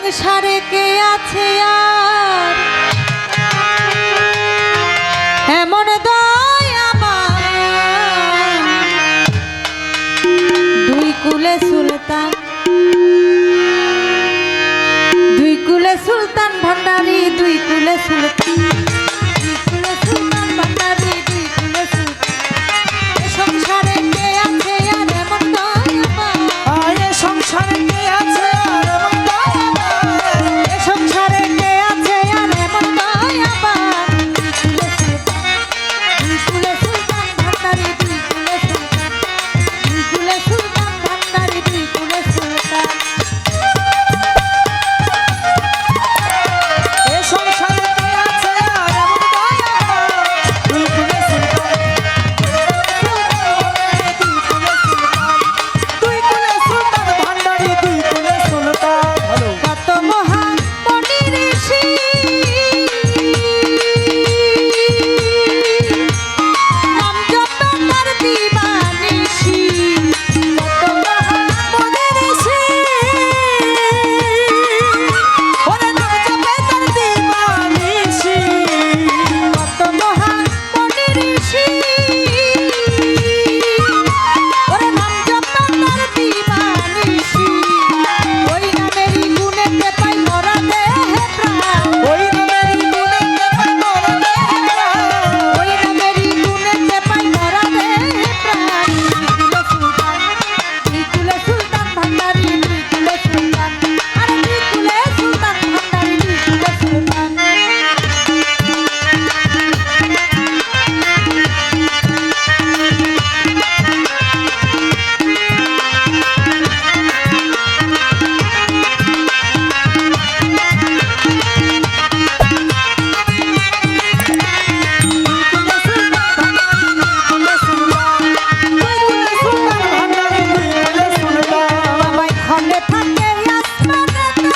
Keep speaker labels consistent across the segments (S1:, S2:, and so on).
S1: সংসারে কে আছে আর এমন দয়াবান, দুই কুলে সুলতান, দুই কুলে সুলতান ভান্ডারী, দুই কুলে সুলতান, দুই কুলে সুলতান ভান্ডারী, দুই কুলে সুলতান। এ সংসারে কে আছে আর এমন দয়াবান,
S2: এ সংসারে কে আছে আর এমন দয়াবান,
S1: এ সংসারে কে আছে আর এমন দয়াবান। দুই কুলে সুলতান ভান্ডারী, দুই কুলে সুলতান, দুই কুলে সুলতান ভান্ডারী, দুই কুলে সুলতান।
S2: এ সংসারে কে আছে আর এমন দয়াবান, দুই কুলে সুলতান, দুই কুলে সুলতান ভান্ডারী, দুই কুলে সুলতান।
S1: কত মহান মনি ঋষি নাম জপে তার দিবানিশি, কত মহান মনি ঋষি
S2: ওরে নাম জপে তার দিবানিশি,
S1: কত মহান মনি ঋষি ওরে নাম জপে তার দিবানিশি। ওই নামেরই গুণেতে পাই মরা দেহে প্রাণ,
S2: ওই নামেরই গুণেতে পাই মরা দেহে প্রাণ,
S1: ওই নামেরই গুণেতে পাই মরা দেহে প্রাণ। দুই কুলে সুলতান ভান্ডারী, দুই কুলে সুলতান, আরে দুই কুলে সুলতান ভান্ডারী, দুই কুলে সুলতান। বাবাই খলে থাকে আসমানেতে,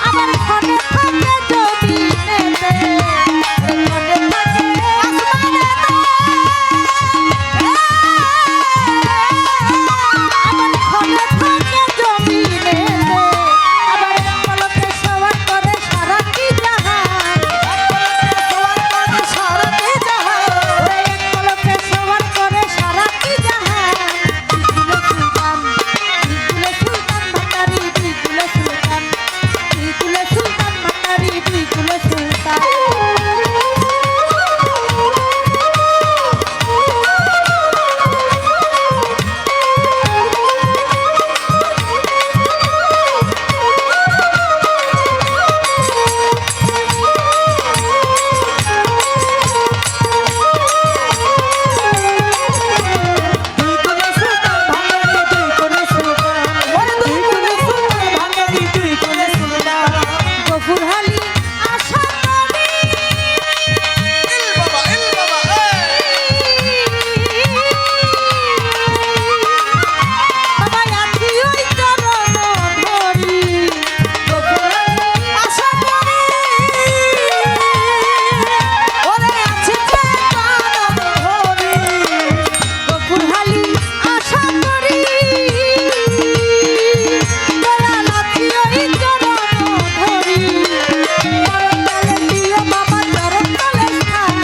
S1: আবার খলে থাকে জমিনেতে, খলে থাকে আসমানেতে, আবার খলে থাকে জমিনেতে, আবার পলকে সওয়ার করে সারা কি জাহান, ওরে এক পলকে সওয়ার করে সারা কি জাহান। দুই কুলে সুলতান ভান্ডারী, দুই কুলে সুলতান, দুই কুলে সুলতান ভান্ডারী, দুই কুলে সুলতান। গফুরহালি আশা করি বাবা আছি ওই চরণ ধরি, গফুরহালি আশা করি গফুরহালি আশা করি দয়াল আছি ওই চরণ ধরি। মরণকালে দিও বাবা চরণ তলে স্থান,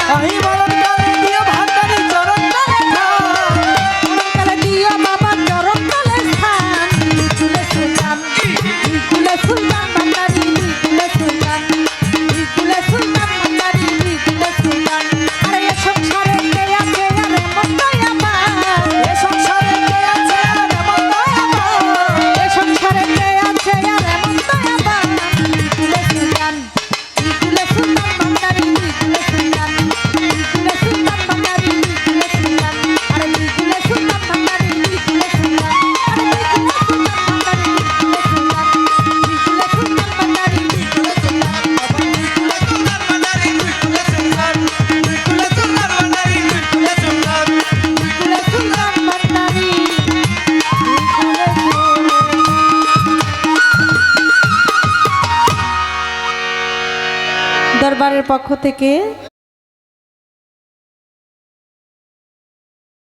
S1: মরণকালে দিও বাবা চরণ তলে স্থান। দুই কুলে সুলতান, দুই কুলে সুলতান ভান্ডারী, দুই কুলে সুলতান, দুই কুলে সুলতান ভান্ডারী, দুই কুলে সুলতান। আরে এ সংসারে কে আছে আর এমন দয়াবান,
S2: এ সংসারে কে আছে আর এমন দয়াবান,
S1: এ সংসারে কে আছে আর এমন দয়াবান। দুই কুলে সুলতান, দুই কুলে সুলতান ভান্ডারী, দুই কুলে সুলতান, দুই কুলে সুলতান ভান্ডারী, দুই কুলে সুলতান, আরে দুই কুলে সুলতান ভান্ডারী, দুই কুলে সুলতান, আরে দুই কুলে সুলতান ভান্ডারী, দুই কুলে সুলতান, দুই কুলে সুলতান ভান্ডারী, দুই কুলে সুলতান, দুই কুলে সুলতান ভান্ডারী, দুই কুলে সুলতান, দুই কুলে সুলতান ভান্ডারী, দুই কুলে সুলতান। দরবারের পক্ষ থেকে